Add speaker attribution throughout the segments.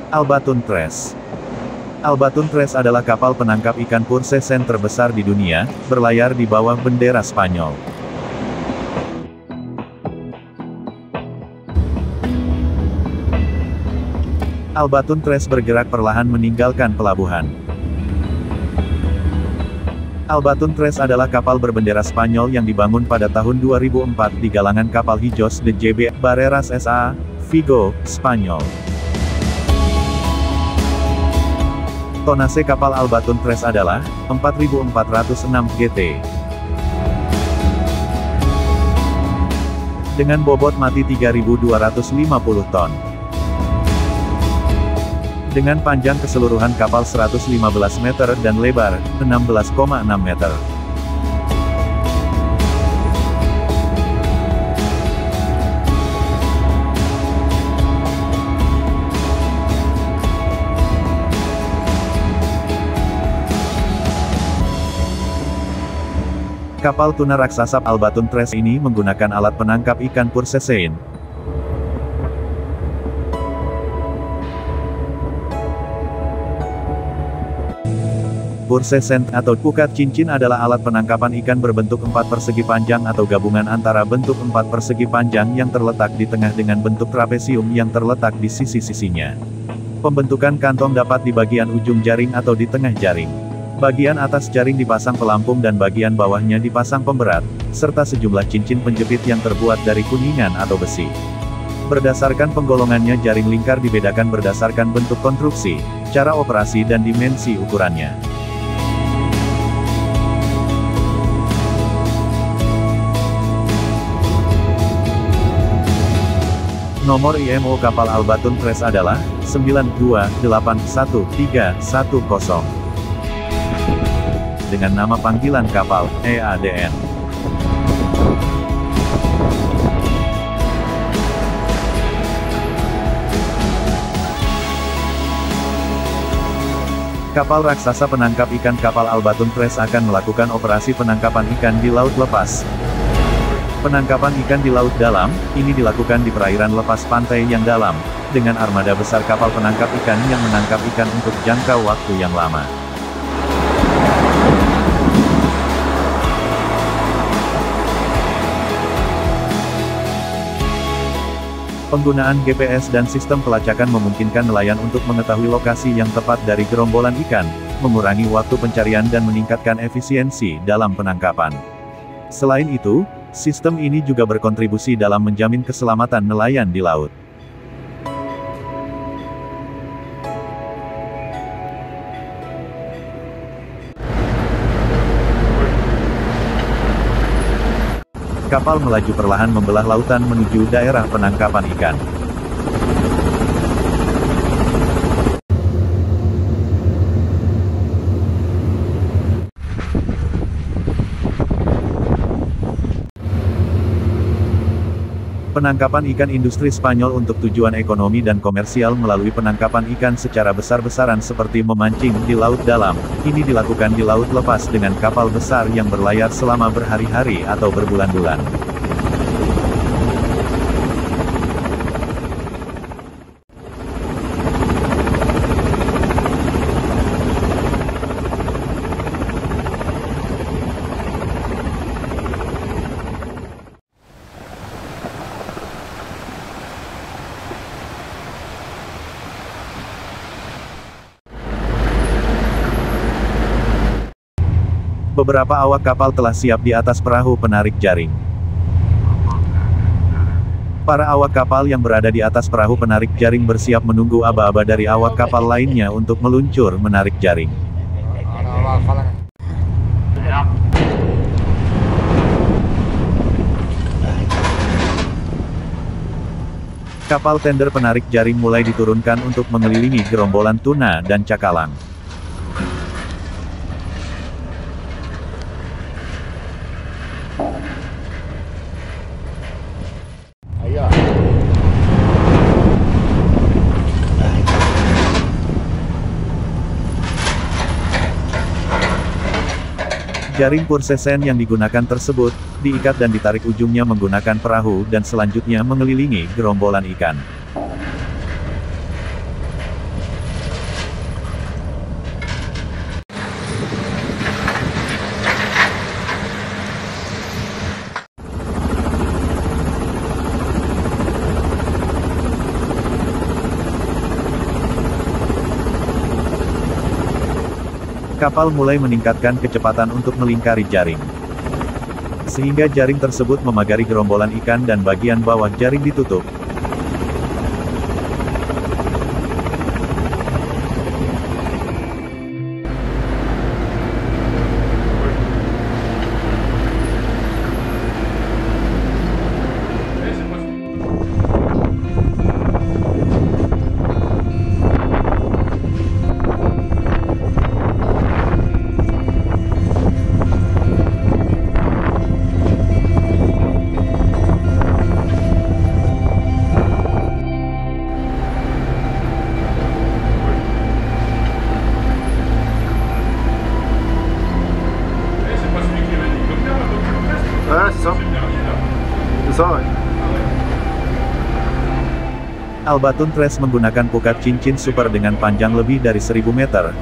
Speaker 1: Albatun Tres. Albatun Tres adalah kapal penangkap ikan pursesein terbesar di dunia, berlayar di bawah bendera Spanyol. Albatun Tres bergerak perlahan meninggalkan pelabuhan. Albatun Tres adalah kapal berbendera Spanyol yang dibangun pada tahun 2004 di galangan kapal Hijos de JB Barreras SA, Vigo, Spanyol. Tonase kapal Albatun Tres adalah 4.406 GT. Dengan bobot mati 3.250 ton. Dengan panjang keseluruhan kapal 115 meter dan lebar 16,6 meter. Kapal tuna raksasa Albatun Tres ini menggunakan alat penangkap ikan pursesein. Pursesein atau pukat cincin adalah alat penangkapan ikan berbentuk 4 persegi panjang atau gabungan antara bentuk 4 persegi panjang yang terletak di tengah dengan bentuk trapesium yang terletak di sisi-sisinya. Pembentukan kantong dapat di bagian ujung jaring atau di tengah jaring. Bagian atas jaring dipasang pelampung dan bagian bawahnya dipasang pemberat, serta sejumlah cincin penjepit yang terbuat dari kuningan atau besi. Berdasarkan penggolongannya jaring lingkar dibedakan berdasarkan bentuk konstruksi, cara operasi dan dimensi ukurannya. Nomor IMO kapal Albatun Tres adalah 9281310. Dengan nama panggilan kapal, EADN. Kapal raksasa penangkap ikan kapal Albatun Tres akan melakukan operasi penangkapan ikan di laut lepas. Penangkapan ikan di laut dalam, ini dilakukan di perairan lepas pantai yang dalam, dengan armada besar kapal penangkap ikan yang menangkap ikan untuk jangka waktu yang lama. Penggunaan GPS dan sistem pelacakan memungkinkan nelayan untuk mengetahui lokasi yang tepat dari gerombolan ikan, mengurangi waktu pencarian dan meningkatkan efisiensi dalam penangkapan. Selain itu, sistem ini juga berkontribusi dalam menjamin keselamatan nelayan di laut. Kapal melaju perlahan membelah lautan menuju daerah penangkapan ikan. Penangkapan ikan industri Spanyol untuk tujuan ekonomi dan komersial melalui penangkapan ikan secara besar-besaran seperti memancing di laut dalam, ini dilakukan di laut lepas dengan kapal besar yang berlayar selama berhari-hari atau berbulan-bulan. Beberapa awak kapal telah siap di atas perahu penarik jaring. Para awak kapal yang berada di atas perahu penarik jaring bersiap menunggu aba-aba dari awak kapal lainnya untuk meluncur menarik jaring. Kapal tender penarik jaring mulai diturunkan untuk mengelilingi gerombolan tuna dan cakalang. Jaring pursesein yang digunakan tersebut, diikat dan ditarik ujungnya menggunakan perahu dan selanjutnya mengelilingi gerombolan ikan. Kapal mulai meningkatkan kecepatan untuk melingkari jaring. Sehingga jaring tersebut memagari gerombolan ikan dan bagian bawah jaring ditutup.
Speaker 2: Ouais, c'est ça. C'est ça, ouais.
Speaker 1: Albatun Tres menggunakan pukat cincin super dengan panjang lebih dari 1000 meter.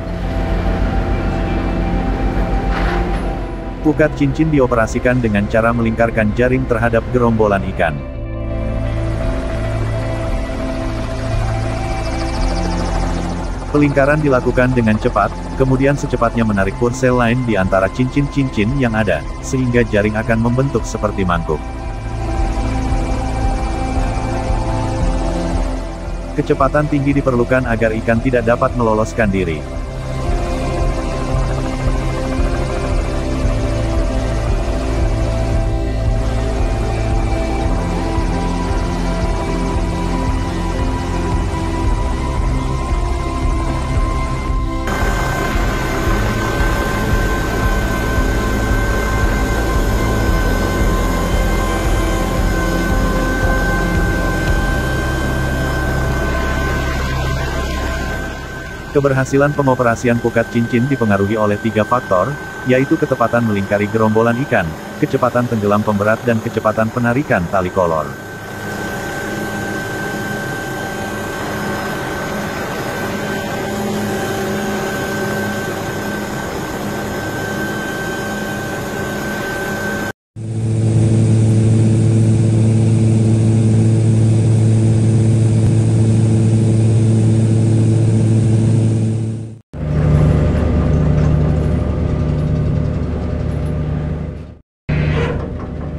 Speaker 1: Pukat cincin dioperasikan dengan cara melingkarkan jaring terhadap gerombolan ikan. Pelingkaran dilakukan dengan cepat, kemudian secepatnya menarik pursel line di antara cincin-cincin yang ada, sehingga jaring akan membentuk seperti mangkuk. Kecepatan tinggi diperlukan agar ikan tidak dapat meloloskan diri. Keberhasilan pengoperasian pukat cincin dipengaruhi oleh 3 faktor, yaitu ketepatan melingkari gerombolan ikan, kecepatan tenggelam pemberat dan kecepatan penarikan tali kolor.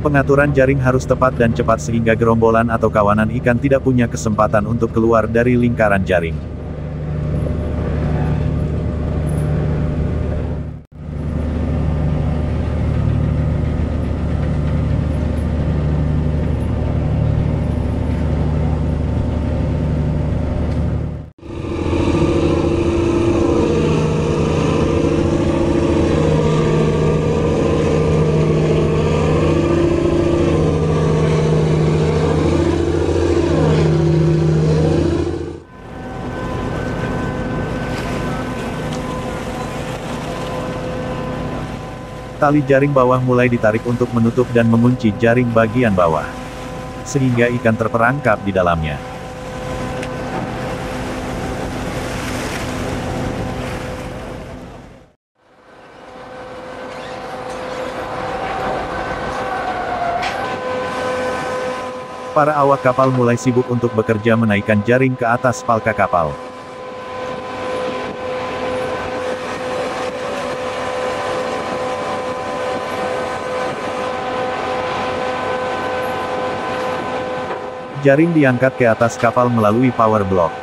Speaker 1: Pengaturan jaring harus tepat dan cepat sehingga gerombolan atau kawanan ikan tidak punya kesempatan untuk keluar dari lingkaran jaring. Tali jaring bawah mulai ditarik untuk menutup dan mengunci jaring bagian bawah, sehingga ikan terperangkap di dalamnya. Para awak kapal mulai sibuk untuk bekerja menaikkan jaring ke atas palka kapal. Jaring diangkat ke atas kapal melalui power block.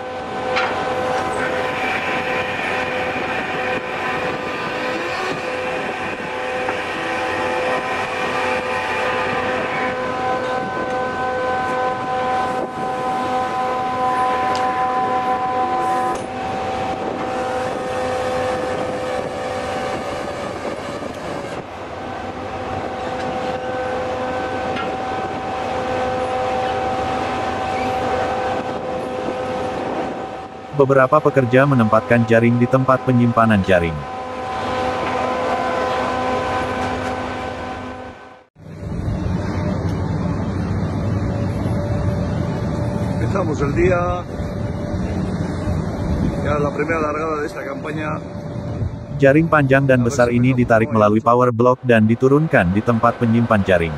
Speaker 1: Beberapa pekerja menempatkan jaring di tempat penyimpanan jaring.
Speaker 2: Empezamos el día, ya la primera largada de esta campaña.
Speaker 1: Jaring panjang dan besar ini ditarik melalui power block dan diturunkan di tempat penyimpan jaring.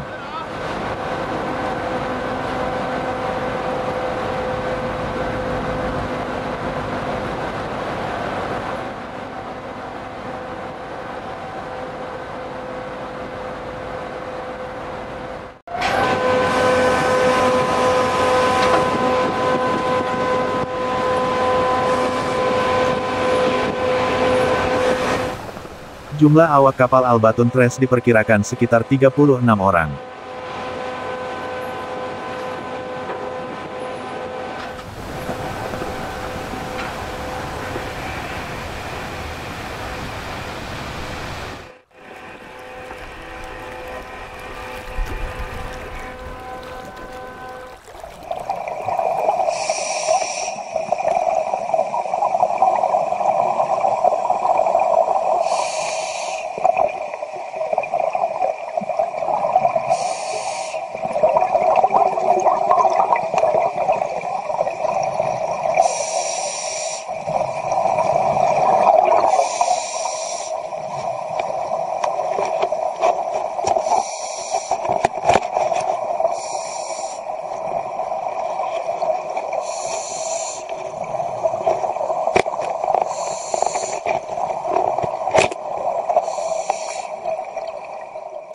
Speaker 1: Jumlah awak kapal Albatun Tres diperkirakan sekitar 36 orang.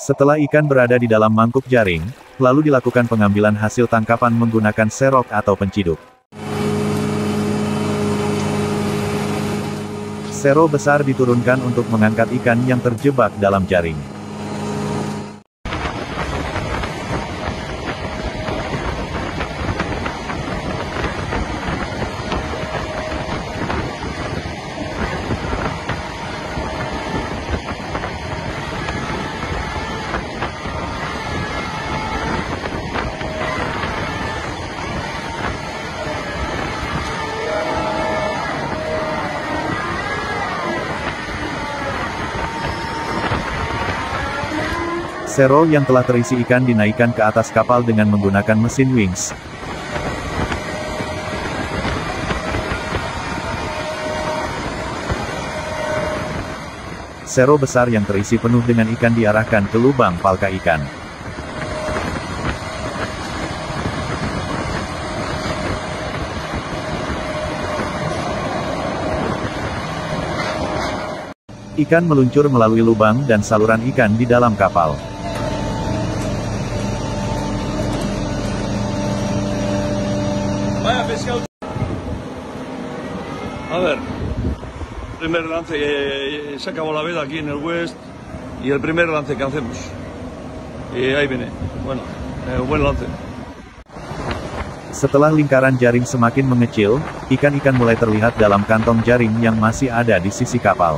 Speaker 1: Setelah ikan berada di dalam mangkuk jaring, lalu dilakukan pengambilan hasil tangkapan menggunakan serok atau penciduk. Sero besar diturunkan untuk mengangkat ikan yang terjebak dalam jaring. Sero yang telah terisi ikan dinaikkan ke atas kapal dengan menggunakan mesin wings. Sero besar yang terisi penuh dengan ikan diarahkan ke lubang palka ikan. Ikan meluncur melalui lubang dan saluran ikan di dalam kapal.
Speaker 3: Vaya pescado. A ver, primer lance, se acabó la veda aquí en el West y el primer lance que hacemos. Ahí viene, bueno, buen lance.
Speaker 1: Setelah lingkaran jaring semakin mengecil, ikan-ikan mulai terlihat dalam kantong jaring yang masih ada di sisi kapal.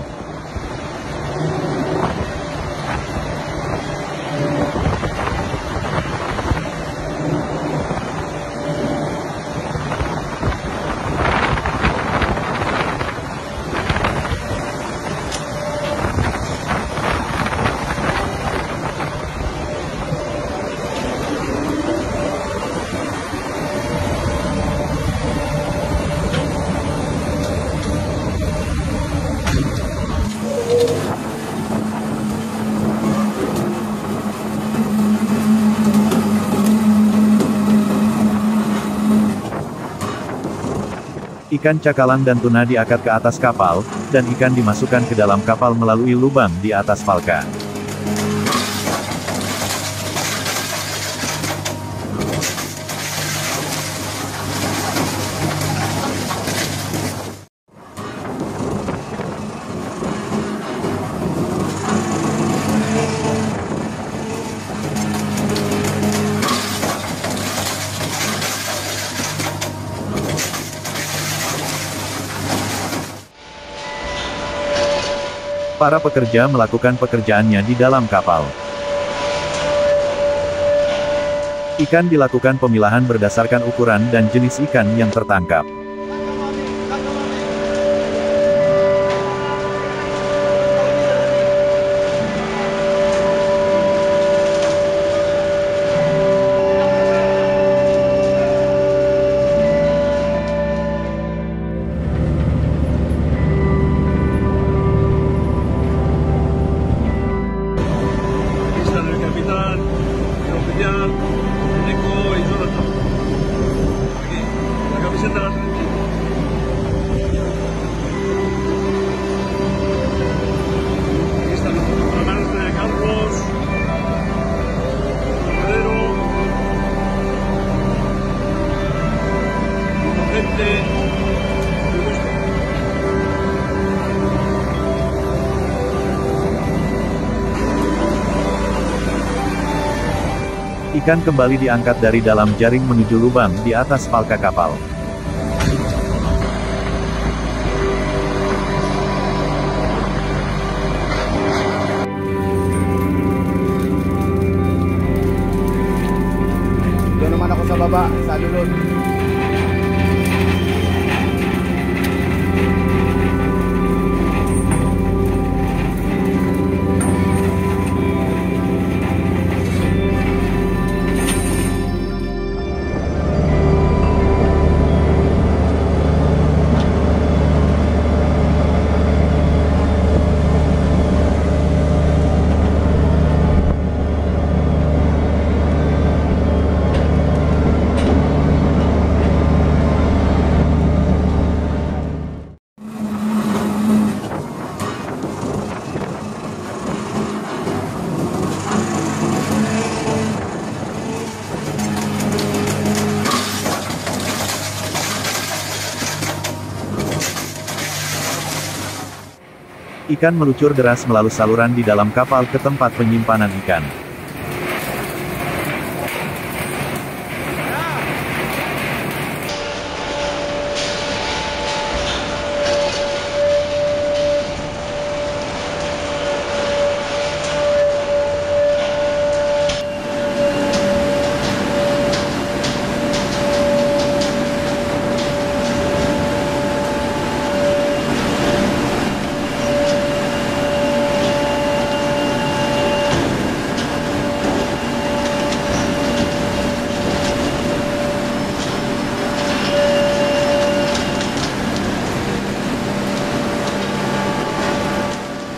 Speaker 1: Ikan cakalang dan tuna diangkat ke atas kapal, dan ikan dimasukkan ke dalam kapal melalui lubang di atas palka. Para pekerja melakukan pekerjaannya di dalam kapal. Ikan dilakukan pemilahan berdasarkan ukuran dan jenis ikan yang tertangkap.
Speaker 3: Eco y Jonathan. Aquí, la camiseta de la
Speaker 1: Ikan kembali diangkat dari dalam jaring menuju lubang di atas palka kapal.
Speaker 2: Doon naman ako sa baba, sa lulod.
Speaker 1: Ikan meluncur deras melalui saluran di dalam kapal ke tempat penyimpanan ikan.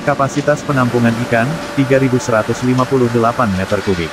Speaker 1: Kapasitas penampungan ikan, 3.158 meter kubik.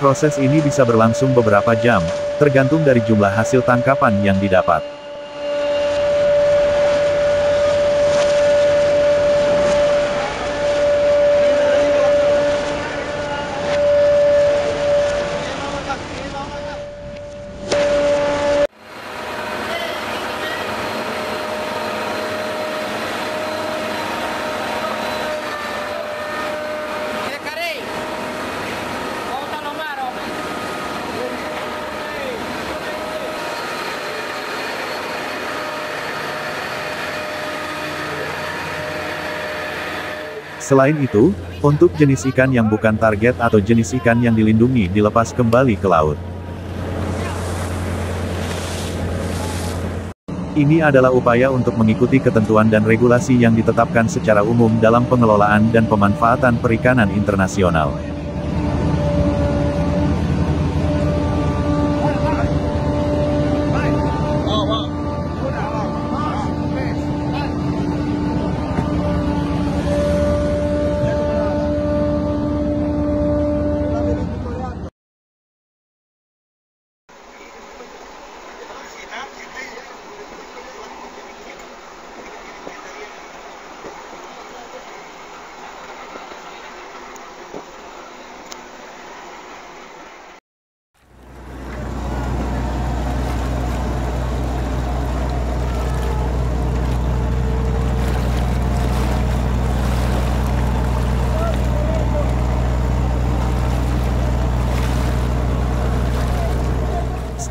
Speaker 1: Proses ini bisa berlangsung beberapa jam, tergantung dari jumlah hasil tangkapan yang didapat. Selain itu, untuk jenis ikan yang bukan target atau jenis ikan yang dilindungi dilepas kembali ke laut. Ini adalah upaya untuk mengikuti ketentuan dan regulasi yang ditetapkan secara umum dalam pengelolaan dan pemanfaatan perikanan internasional.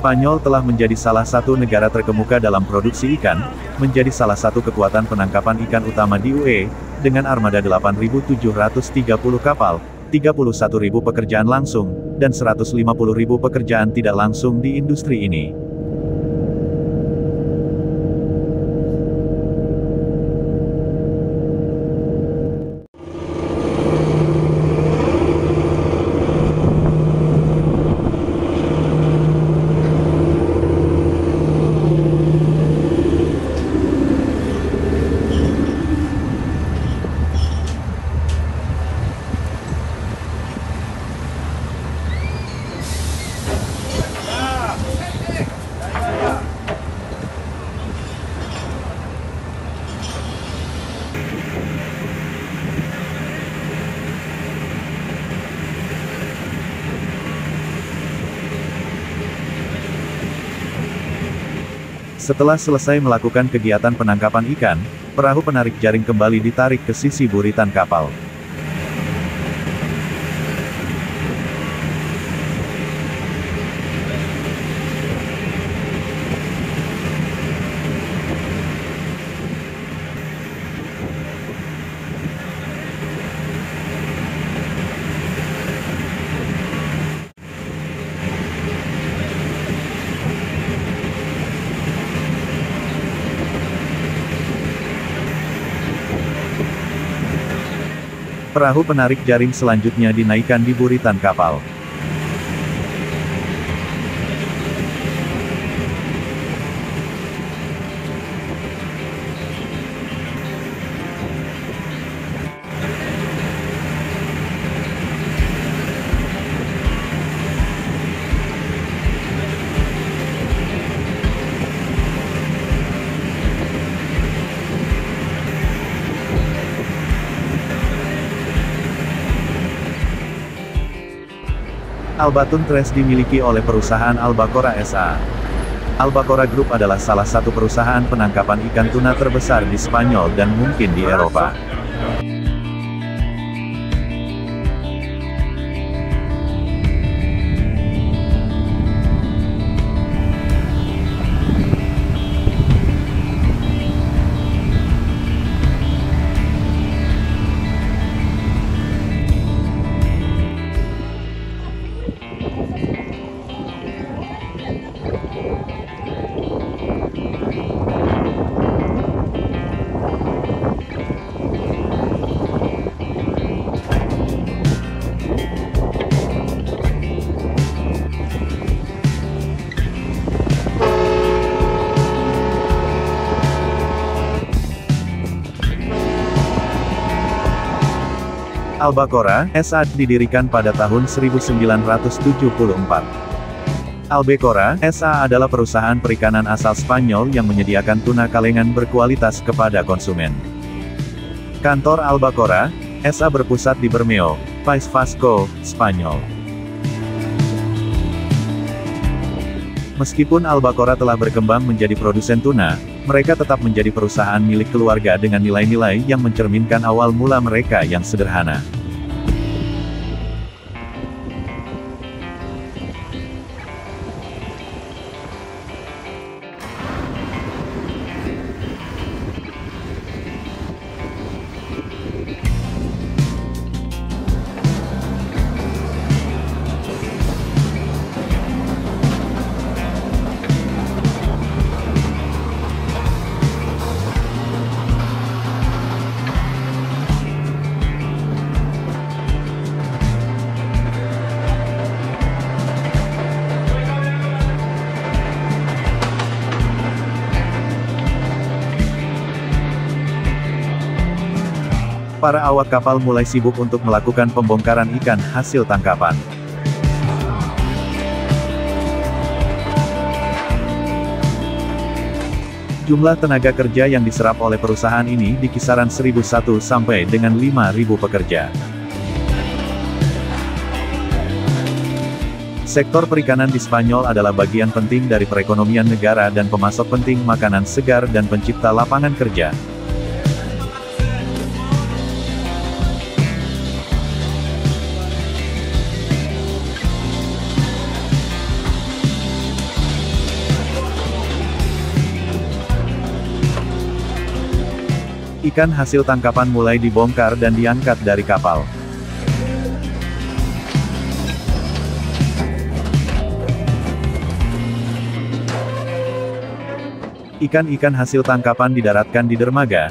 Speaker 1: Spanyol telah menjadi salah satu negara terkemuka dalam produksi ikan, menjadi salah satu kekuatan penangkapan ikan utama di UE, dengan armada 8.730 kapal, 31.000 pekerjaan langsung, dan 150.000 pekerjaan tidak langsung di industri ini. Setelah selesai melakukan kegiatan penangkapan ikan, perahu penarik jaring kembali ditarik ke sisi buritan kapal. Perahu penarik jaring selanjutnya dinaikkan di buritan kapal. Albatun Trash dimiliki oleh perusahaan Albacora SA. Albacora Group adalah salah satu perusahaan penangkapan ikan tuna terbesar di Spanyol dan mungkin di Eropa. Albacora SA didirikan pada tahun 1974. Albacora SA adalah perusahaan perikanan asal Spanyol yang menyediakan tuna kalengan berkualitas kepada konsumen. Kantor Albacora SA berpusat di Bermeo, País Vasco, Spanyol. Meskipun Albacora telah berkembang menjadi produsen tuna, mereka tetap menjadi perusahaan milik keluarga dengan nilai-nilai yang mencerminkan awal mula mereka yang sederhana. Para awak kapal mulai sibuk untuk melakukan pembongkaran ikan hasil tangkapan. Jumlah tenaga kerja yang diserap oleh perusahaan ini di kisaran 1.001 sampai dengan 5.000 pekerja. Sektor perikanan di Spanyol adalah bagian penting dari perekonomian negara dan pemasok penting makanan segar dan pencipta lapangan kerja. Ikan hasil tangkapan mulai dibongkar dan diangkat dari kapal. Ikan-ikan hasil tangkapan didaratkan di dermaga,